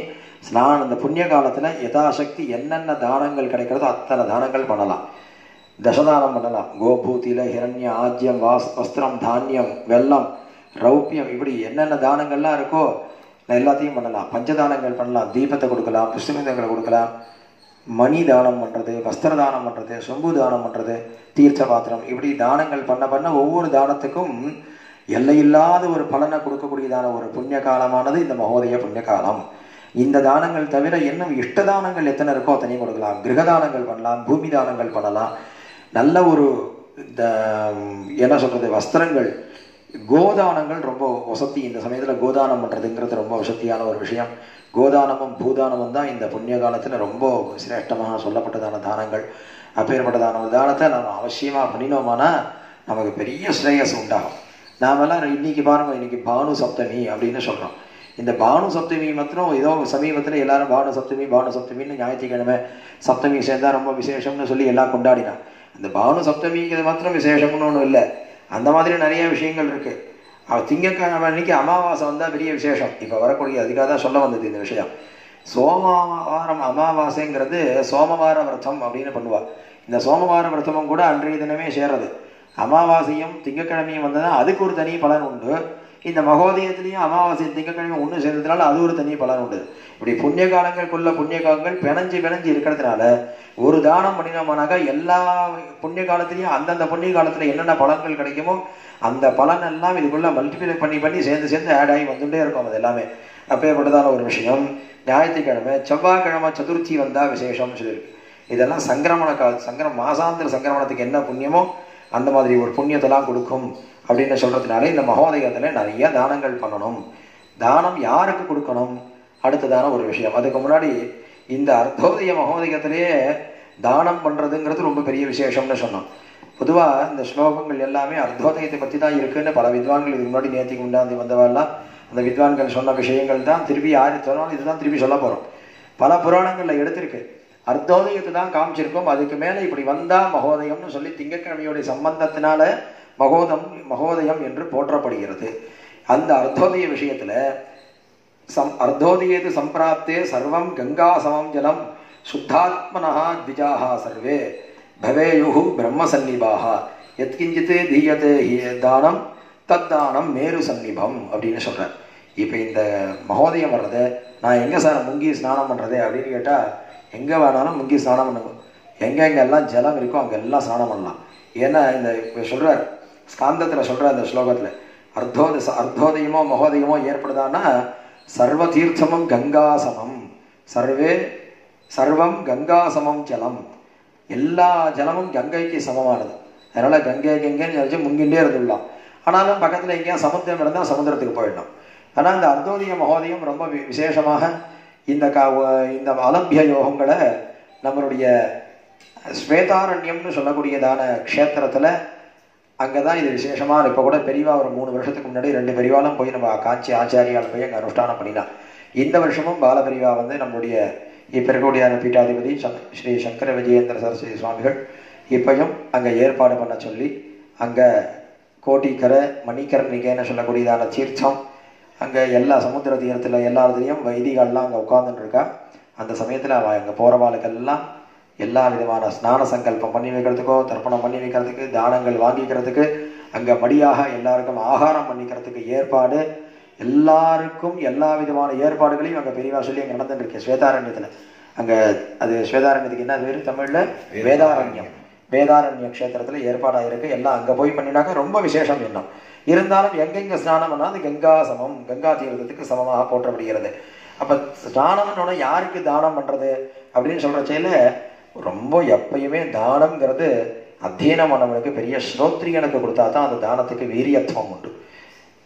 அந்த புண்ணிய காலத்தில் யதாசக்தி என்னென்ன தானங்கள் கிடைக்கிறதோ அத்தனை தானங்கள் பண்ணலாம். தசதானம் பண்ணலாம். கோபூத்தில ஹிரண்ய ஆஜ்யம் வஸ்திரம் தானியம் வெல்லம் ரௌப்பியம் இப்படி என்னென்ன தானங்கள்லாம் இருக்கோ எல்லாத்தையும் பண்ணலாம். பஞ்சதானங்கள் பண்ணலாம். தீபத்தை கொடுக்கலாம், புஷ்பங்களை கொடுக்கலாம், மணி தானம் பண்ணுறது, வஸ்திர தானம் பண்ணுறது, சொம்பு தானம் பண்ணுறது, தீர்த்த பாத்திரம் இப்படி தானங்கள் பண்ண ஒவ்வொரு தானத்துக்கும் எல்லையில்லாத ஒரு பலனை கொடுக்கக்கூடியதான ஒரு புண்ணிய காலமானது இந்த மகோதய புண்ணிய காலம். இந்த தானங்கள் தவிர இன்னும் இஷ்ட தானங்கள் எத்தனை இருக்கோ அத்தனையும் கொடுக்கலாம். கிரகதானங்கள் பண்ணலாம், பூமி தானங்கள் பண்ணலாம். நல்ல ஒரு என்ன சொல்கிறது வஸ்திரங்கள் கோதானங்கள் ரொம்ப வசதி. இந்த சமயத்தில் கோதானம் பண்ணுறதுங்கிறது ரொம்ப வசதியான ஒரு விஷயம். கோதானமும் பூதானமும் தான் இந்த புண்ணிய காலத்தில் ரொம்ப சிரேஷ்டமாக சொல்லப்பட்டதான தானங்கள். அப்பேற்பட்டதான ஒரு தானத்தை நம்ம அவசியமாக பண்ணினோமானா நமக்கு பெரிய ஸ்ரேயஸ் உண்டாகும். நாமெல்லாம் இன்னைக்கு பாருங்கள், இன்னைக்கு பானு சப்தமி அப்படின்னு சொல்கிறோம். இந்த பானு சப்தமி மாத்திரம் ஏதோ சமீபத்தில் எல்லாரும் பானு சப்தமின்னு ஞாயிற்றுக்கிழமை சப்தமி சேர்ந்தால் ரொம்ப விசேஷம்னு சொல்லி எல்லாம் கொண்டாடினா. அந்த பானு சப்தமிங்கிறது மாத்திரம் விசேஷம்னு ஒன்றும் இல்லை. அந்த மாதிரி நிறைய விஷயங்கள் இருக்குது. திங்கட்கிழமை அன்னைக்கு அமாவாசை வந்தால் பெரிய விசேஷம். இப்போ வரக்கூடிய அதுக்காக தான் சொல்ல வந்தது இந்த விஷயம். சோமவாரம் அமாவாசைங்கிறது சோமவார விரதம் அப்படின்னு பண்ணுவாள். இந்த சோமவார விரதமும் கூட அன்றைய தினமே சேர்றது. அமாவாசையும் திங்கக்கிழமையும் வந்ததுன்னா அதுக்கு ஒரு தனி பலன் உண்டு. இந்த மகோதயத்திலையும் அமாவாசை திங்கக்கிழமை ஒன்று சேர்ந்ததுனால அது ஒரு தனி பலன் உண்டு. இப்படி புண்ணிய காலங்களுக்குள்ள புண்ணிய காலங்கள் பிணைஞ்சு இருக்கிறதுனால ஒரு தானம் பண்ணினோம்னாக்கா எல்லா புண்ணிய காலத்திலையும் அந்தந்த புண்ணிய காலத்தில் என்னென்ன பலன்கள் கிடைக்குமோ அந்த பலன் எல்லாம் இதுக்குள்ள மல்டிப்ளை பண்ணி சேர்ந்து ஆட் ஆகி வந்துட்டே இருக்கும். அது எல்லாமே அப்பேற்பட்டதான ஒரு விஷயம். ஞாயிற்றுக்கிழமை செவ்வாய்க்கிழமை சதுர்த்தி வந்தால் விசேஷம்னு சொல்லியிருக்கு. இதெல்லாம் சங்கிரமண மாசாந்திர சங்கிரமணத்துக்கு என்ன புண்ணியமோ அந்த மாதிரி ஒரு புண்ணியத்தெல்லாம் கொடுக்கும் அப்படின்னு சொல்கிறதுனால இந்த மகோதயத்தில் நிறைய தானங்கள் பண்ணணும். தானம் யாருக்கு கொடுக்கணும் அடுத்ததான ஒரு விஷயம். அதுக்கு முன்னாடி இந்த அர்த்தோதய மகோதயத்திலேயே தானம் பண்ணுறதுங்கிறது ரொம்ப பெரிய விசேஷம்னு சொன்னோம். பொதுவாக இந்த ஸ்லோகங்கள் எல்லாமே அர்த்தோதயத்தை பற்றி தான் இருக்குன்னு பல வித்வான்கள் இதுக்கு முன்னாடி நேற்றுக்கு முன்னாடி வந்தவாள்லாம் அந்த வித்வான்கள் சொன்ன விஷயங்கள் தான் திருப்பி யார் சொன்னாலும் இதுதான் திருப்பி சொல்ல போகிறோம். பல புராணங்களில் எடுத்திருக்கு. அர்த்தோதயத்தை தான் காமிச்சிருக்கோம். அதுக்கு மேலே இப்படி வந்தால் மகோதயம்னு சொல்லி திங்கட்கிழமையோடைய சம்பந்தத்தினால மகோதயம் என்று போற்றப்படுகிறது. அந்த அர்த்தோதய விஷயத்தில் அர்த்தோதயேது சம்பிராப்தே சர்வம் கங்கா சமம் ஜலம் சுத்தாத்மனः த்விஜாः சர்வே பவேயுः பிரம்மசன்னிபாः யத்கிஞ்சித் தீயதே தானம் தத்தானம் மேரு சன்னிபம் அப்படின்னு சொல்கிறார். இப்போ இந்த மகோதயம் வர்றதை நான் எங்கே சார் முங்கி ஸ்நானம் பண்ணுறது அப்படின்னு கேட்டால், எங்கே வேணாலும் முங்கி ஸ்நானம் பண்ணுங்க, எங்கெங்கெல்லாம் ஜலம் இருக்கோ அங்கெல்லாம் ஸ்நானம் பண்ணலாம். ஏன்னா இந்த சொல்கிறார் ஸ்காந்தத்தில் சொல்கிறார் அந்த ஸ்லோகத்தில், அர்த்தோதயமோ மகோதயமோ ஏற்படுதான்னா சர்வ தீர்த்தமும் கங்காசமம் சர்வம் கங்காசமம் ஜலம், எல்லா ஜலமும் கங்கைக்கு சமமானது. அதனால் கங்கைன்னு நினச்சி முங்கிண்டே இருந்துடலாம். ஆனாலும் பக்கத்தில் எங்கேயா சமுத்திரம் இருந்தால் சமுத்திரத்துக்கு போயிடணும். ஆனால் இந்த அர்த்தோதய மகோதயம் ரொம்ப விசேஷமாக இந்த அலம்பிய யோகங்களை நம்மளுடைய ஸ்வேதாரண்யம்னு சொல்லக்கூடியதான க்ஷேத்திரத்தில் அங்கே தான் இது விசேஷமாக. இப்போ கூட பெரியவா ஒரு 3 வருஷத்துக்கு முன்னாடி 2 பெரியவாலும் போய் நம்ம காஞ்சி ஆச்சாரியால் போய் அங்கே அனுஷ்டானம் பண்ணிடலாம். இந்த வருஷமும் பாலபெரிவா நம்மளுடைய இப்போ இருக்கக்கூடிய பீட்டாதிபதி ஸ்ரீ சங்கர விஜயேந்திர சரஸ்வதி சுவாமிகள் இப்பையும் அங்கே ஏற்பாடு பண்ண சொல்லி, அங்கே கோட்டிக்கரை மணிக்கர்ணிகைன்னு சொல்லக்கூடியதான தீர்த்தம், அங்கே எல்லா சமுத்திர தீரத்தில் எல்லாத்துலேயும் வைதிகள்லாம் அங்கே உட்கார்ந்துட்டு இருக்கா. அந்த சமயத்தில் அவள் அங்கே போகிறவாளுக்கெல்லாம் எல்லா விதமான ஸ்நான சங்கல்பம் பண்ணி வைக்கிறதுக்கோ, தர்ப்பணம் பண்ணி வைக்கிறதுக்கு, தானங்கள் வாங்கிக்கிறதுக்கு, அங்கே மடியாக எல்லாருக்கும் ஆகாரம் பண்ணிக்கிறதுக்கு ஏற்பாடு, எல்லாருக்கும் எல்லா விதமான ஏற்பாடுகளையும் அங்கே பெரியவா சொல்லி அங்கே நடந்துட்டு இருக்கு ஸ்வேதாரண்யத்தில். அங்கே அது ஸ்வேதாரண்யத்துக்கு என்ன பேர் தமிழில்? வேதாரண்யம். வேதாரண்ய க்ஷேத்திரத்தில் ஏற்பாடாக இருக்குது. எல்லாம் அங்கே போய் பண்ணினாக்கா ரொம்ப விசேஷம் என்ன. இருந்தாலும் எங்கெங்கே ஸ்நானம் பண்ணால் அது கங்கா சமம், கங்கா தீர்த்தத்துக்கு சமமாக போற்றப்படுகிறது. அப்போ ஸ்நானம்னோட யாருக்கு தானம் பண்ணுறது அப்படின்னு சொல்கிற செயல ரொம்ப எப்பயுமே தானம்ங்கிறது அத்தியனமானவனுக்கு பெரிய ஸ்ரோத்ரியனுக்கு கொடுத்தா தான் அந்த தானத்துக்கு வீரியத்துவம் உண்டு.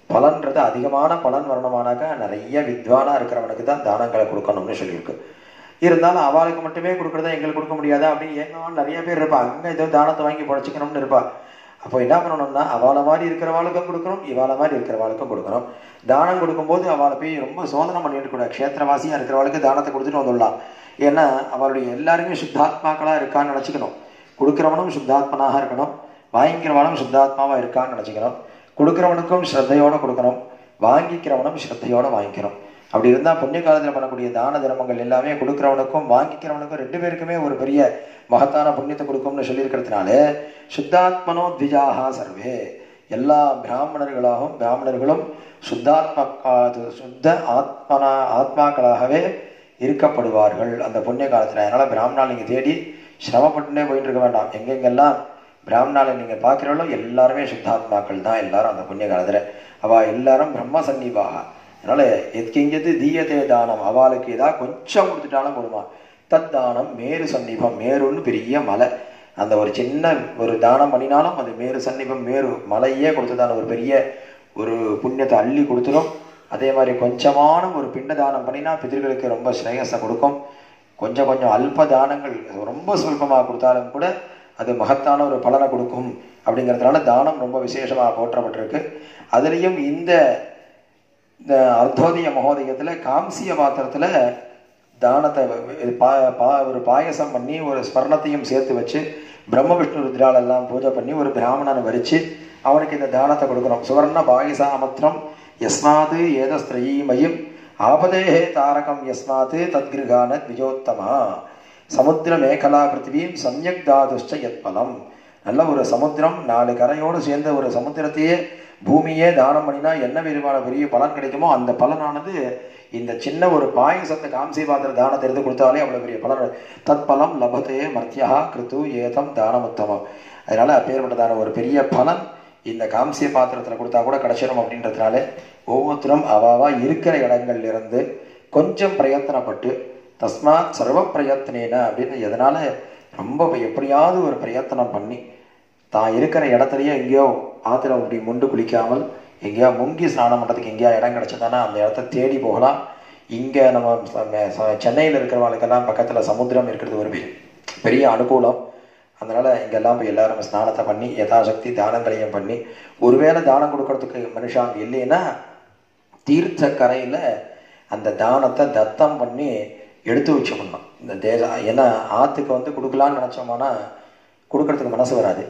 பலன்றது அதிகமான பலன் வரணுமானாக்கா நிறைய வித்வானாக இருக்கிறவனுக்கு தான் தானங்களை கொடுக்கணும்னு சொல்லியிருக்கு. இருந்தாலும் அவளுக்கு மட்டுமே கொடுக்குறதா எங்களுக்கு கொடுக்க முடியாதா அப்படின்னு ஏங்கவான்னு நிறைய பேர் இருப்பா. அங்கே ஏதோ தானத்தை வாங்கி படைச்சிக்கணும்னு இருப்பா. அப்போ என்ன பண்ணணும்னா அவளை மாதிரி இருக்கிறவாளுக்கும் கொடுக்கணும், இவாளை மாதிரி இருக்கிறவாளுக்கும் கொடுக்கணும். தானம் கொடுக்கும்போது அவளை போய் ரொம்ப சோதனை பண்ணிட்டு கூட க்ஷேத்திரவாசியாக இருக்கிறவாளுக்கு தானத்தை கொடுத்துட்டு வந்துடலாம். ஏன்னா அவளுடைய எல்லாருமே சுத்தாத்மாக்களாக இருக்கான்னு நினச்சிக்கணும். கொடுக்குறவனும் சுத்தாத்மனாக இருக்கணும், வாங்கிக்கிறவனும் சுத்தாத்மாவாக இருக்கான்னு நினச்சிக்கணும். கொடுக்குறவனுக்கும் ஸ்ரத்தையோடு கொடுக்கணும், வாங்கிக்கிறவனும் ஸ்ரத்தையோடு வாங்கிக்கணும். அப்படி இருந்தால் புண்ணிய காலத்தில் பண்ணக்கூடிய தான தர்மங்கள் எல்லாமே கொடுக்குறவனுக்கும் வாங்கிக்கிறவனுக்கும் 2 பேருக்குமே ஒரு பெரிய மகத்தான புண்ணியத்தை கொடுக்கும்னு சொல்லியிருக்கிறதுனால சுத்தாத்மனோ த்விஜாக சர்வே, எல்லா பிராமணர்களும் சுத்த ஆத்மாக்களாகவே இருக்கப்படுவார்கள் அந்த புண்ணிய காலத்தில். அதனால் பிராமணால் நீங்கள் தேடி சிரமப்பட்டுனே போயிட்டு இருக்க வேண்டாம். எங்கெங்கெல்லாம் பிராமணாலை நீங்கள் பார்க்குறாலும் எல்லாருமே சுத்தாத்மாக்கள் தான் எல்லாரும் அந்த புண்ணிய காலத்தில். அவள் எல்லாரும் பிரம்ம சன்னிபாக. அதனால் எத்கிஞ்சது தீயத்தே தானம், அவளுக்கு ஏதாவது கொஞ்சம் கொடுத்துட்டாலும் போடுமா. தத் தானம் மேரு சன்னிபம், மேருன்னு பெரிய மலை, அந்த ஒரு சின்ன ஒரு தானம் பண்ணினாலும் அது மேரு சன்னிபம், மேரு மலையே கொடுத்ததான ஒரு பெரிய ஒரு புண்ணியத்தை அள்ளி கொடுத்துடும். அதே மாதிரி கொஞ்சமான ஒரு பிண்ட தானம் பண்ணினா பிதர்களுக்கு ரொம்ப ஸ்ரேயஸை கொடுக்கும். கொஞ்சம் அல்ப தானங்கள் ரொம்ப சொல்பமாக கொடுத்தாலும் கூட அது மகத்தான ஒரு பலனை கொடுக்கும். அப்படிங்கிறதுனால தானம் ரொம்ப விசேஷமாக போற்றப்பட்டிருக்கு. அதுலேயும் இந்த அர்த்தோதய மகோதயத்தில் காம்சிய பாத்திரத்தில் தானத்தை ஒரு பாயசம் பண்ணி ஒரு ஸ்வர்ணத்தையும் சேர்த்து வச்சு பிரம்ம விஷ்ணு ருத்ராலெல்லாம் பூஜை பண்ணி ஒரு பிராமணனை வரித்து அவனுக்கு இந்த தானத்தை கொடுக்குறோம். சுவர்ண பாயசாமத்திரம் யஸ்மாத் ஏதஸ்திரயீமயும் ஆபதேஹே தாரகம் யஸ்மாத் தத்கிருகான த்விஜோத்தமா சமுத்திர மேகலா பிருத்திவீம் சம்யக் தாதுஷ்ட யத்பலம். நல்ல ஒரு சமுத்திரம், 4 கரையோடு சேர்ந்த ஒரு சமுத்திரத்தையே பூமியே தானம் பண்ணினா என்ன விதமான பெரிய பலன் கிடைக்குமோ அந்த பலனானது இந்த சின்ன ஒரு பாயசத்தை காம்சி பாத்திர தானத்தை எடுத்து கொடுத்தாலே அவ்வளோ பெரிய பலன். தத் பலம் லபத்தே மர்த்தியா கிருத்து ஏதம் தானமுத்தமம். அதனால அப்பேற்பட்டதான ஒரு பெரிய பலன் இந்த காம்சிய பாத்திரத்தில் கொடுத்தா கூட கிடைச்சிடும். அப்படின்றதுனால ஒவ்வொருத்தரும் அவாவா இருக்கிற இடங்கள்லேருந்து கொஞ்சம் பிரயத்தனப்பட்டு தஸ்மாத் சர்வ பிரயத்னேன அப்படின்னு எதனால ரொம்ப எப்படியாவது ஒரு பிரயத்தனம் பண்ணி தான் இருக்கிற இடத்துலையே எங்கேயோ ஆற்றுல அப்படி முண்டு குளிக்காமல் எங்கேயா முங்கி ஸ்நானம் பண்ணுறதுக்கு எங்கேயா இடம் கிடச்சதானா அந்த இடத்த தேடி போகலாம். இங்கே நம்ம சென்னையில் இருக்கிறவங்களுக்கெல்லாம் பக்கத்தில் சமுத்திரம் இருக்கிறது ஒரு பெரிய அனுகூலம். அதனால் இங்கெல்லாம் போய் எல்லாரும் ஸ்நானத்தை பண்ணி யதாசக்தி தானங்களையும் பண்ணி, ஒருவேளை தானம் கொடுக்கறதுக்கு மனுஷாங்க இல்லைன்னா தீர்த்த கரையில் அந்த தானத்தை தத்தம் பண்ணி எடுத்து வச்சுக்கணும். இந்த ஏன்னா ஆற்றுக்கு கொடுக்கலான்னு நினச்சோம்னா கொடுக்கறதுக்கு மனசு வராது.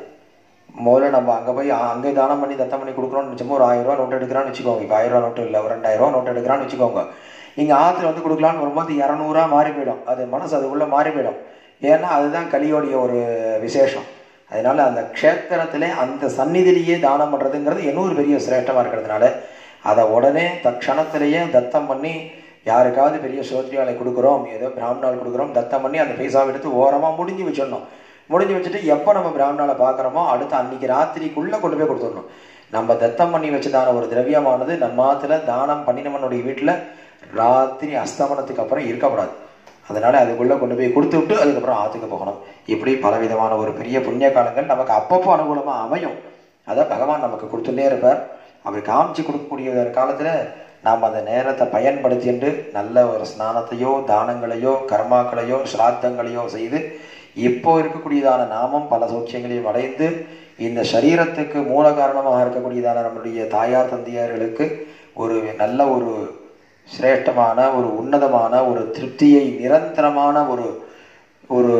முதல்ல நம்ம அங்கே போய் அங்கே தானம் பண்ணி தத்தம் பண்ணி கொடுக்குறோன்னு நினச்சோமோ ஒரு 1000 ரூபா நோட்டு எடுக்கிறான்னு வச்சுக்கோங்க. இப்போ 1000 ரூபா நோட்டு இல்லை, ஒரு 2000 ரூபா நோட்டு எடுக்கிறான்னு வச்சுக்கோங்க. இங்கே ஆற்றுல வந்து கொடுக்கலான்னு வரும்போது 200 மாறி போயிடும். அது மனசு அதுக்குள்ளே மாறி போயிடும். ஏன்னா அதுதான் கலியோடைய ஒரு விசேஷம். அதனால அந்த க்ஷேத்திரத்திலே அந்த சந்நிதியிலேயே தானம் பண்ணுறதுங்கிறது இன்னொரு பெரிய சிரேஷ்டமாக இருக்கிறதுனால அதை உடனே தட்சணத்திலேயே தத்தம் பண்ணி யாருக்காவது பெரிய சோத்ரியாலை கொடுக்குறோம், ஏதோ பிராமணால் கொடுக்குறோம், தத்தம் பண்ணி அந்த பைசாவை எடுத்து ஓரமாக முடிஞ்சு வச்சிடணும். முடிஞ்சு வச்சுட்டு எப்போ நம்ம பிராமணாலை பார்க்குறோமோ அடுத்து அன்னைக்கு ராத்திரிக்குள்ளே கொண்டு போய் கொடுத்துடணும். நம்ம தத்தம் பண்ணி வச்சதான ஒரு திரவியமானது நம்ம ஆற்றுல தானம் பண்ணினவனுடைய வீட்டில் ராத்திரி அஸ்தமனத்துக்கு அப்புறம் இருக்கக்கூடாது. அதனால் அதுக்குள்ளே கொண்டு போய் கொடுத்து விட்டு அதுக்கப்புறம் ஆற்றுக்கு போகணும். இப்படி பலவிதமான ஒரு பெரிய புண்ணிய காலங்கள் நமக்கு அப்பப்போ அனுகூலமாக அமையும். அதை பகவான் நமக்கு கொடுத்துட்டே இருப்பார். அவர் காமிச்சு கொடுக்கக்கூடிய காலத்தில் நாம் அந்த நேரத்தை பயன்படுத்திட்டு நல்ல ஒரு ஸ்நானத்தையோ தானங்களையோ கர்மாக்களையோ ஸ்ராத்தங்களையோ செய்து இப்போ இருக்கக்கூடியதான நாமம் பல சௌக்கியங்களையும் அடைந்து இந்த சரீரத்துக்கு மூல காரணமாக இருக்கக்கூடியதான நம்முடைய தாயார் தந்தையார்களுக்கு ஒரு நல்ல ஒரு சிரேஷ்டமான ஒரு உன்னதமான ஒரு திருப்தியை நிரந்தரமான ஒரு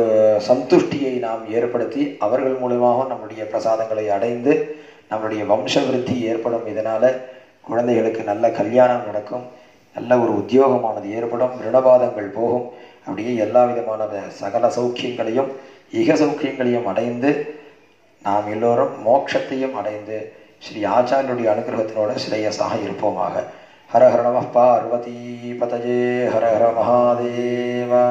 சந்துஷ்டியை நாம் ஏற்படுத்தி அவர்கள் மூலமாக நம்முடைய பிரசாதங்களை அடைந்து நம்முடைய வம்ச விருத்தி ஏற்படும். இதனால் குழந்தைகளுக்கு நல்ல கல்யாணம் நடக்கும், நல்ல ஒரு உத்தியோகமானது ஏற்படும், ரிணபாதங்கள் போகும். அப்படியே எல்லா விதமான சகல சௌக்கியங்களையும் இக சௌக்கியங்களையும் அடைந்து நாம் எல்லோரும் மோட்சத்தையும் அடைந்து ஸ்ரீ ஆச்சாரியனுடைய அனுகிரகத்தினோட ஸ்ரேயஸாக இருப்போமாக. ஹர ஹர நம பார்வதி பதஜே ஹர ஹர மகாதேவா.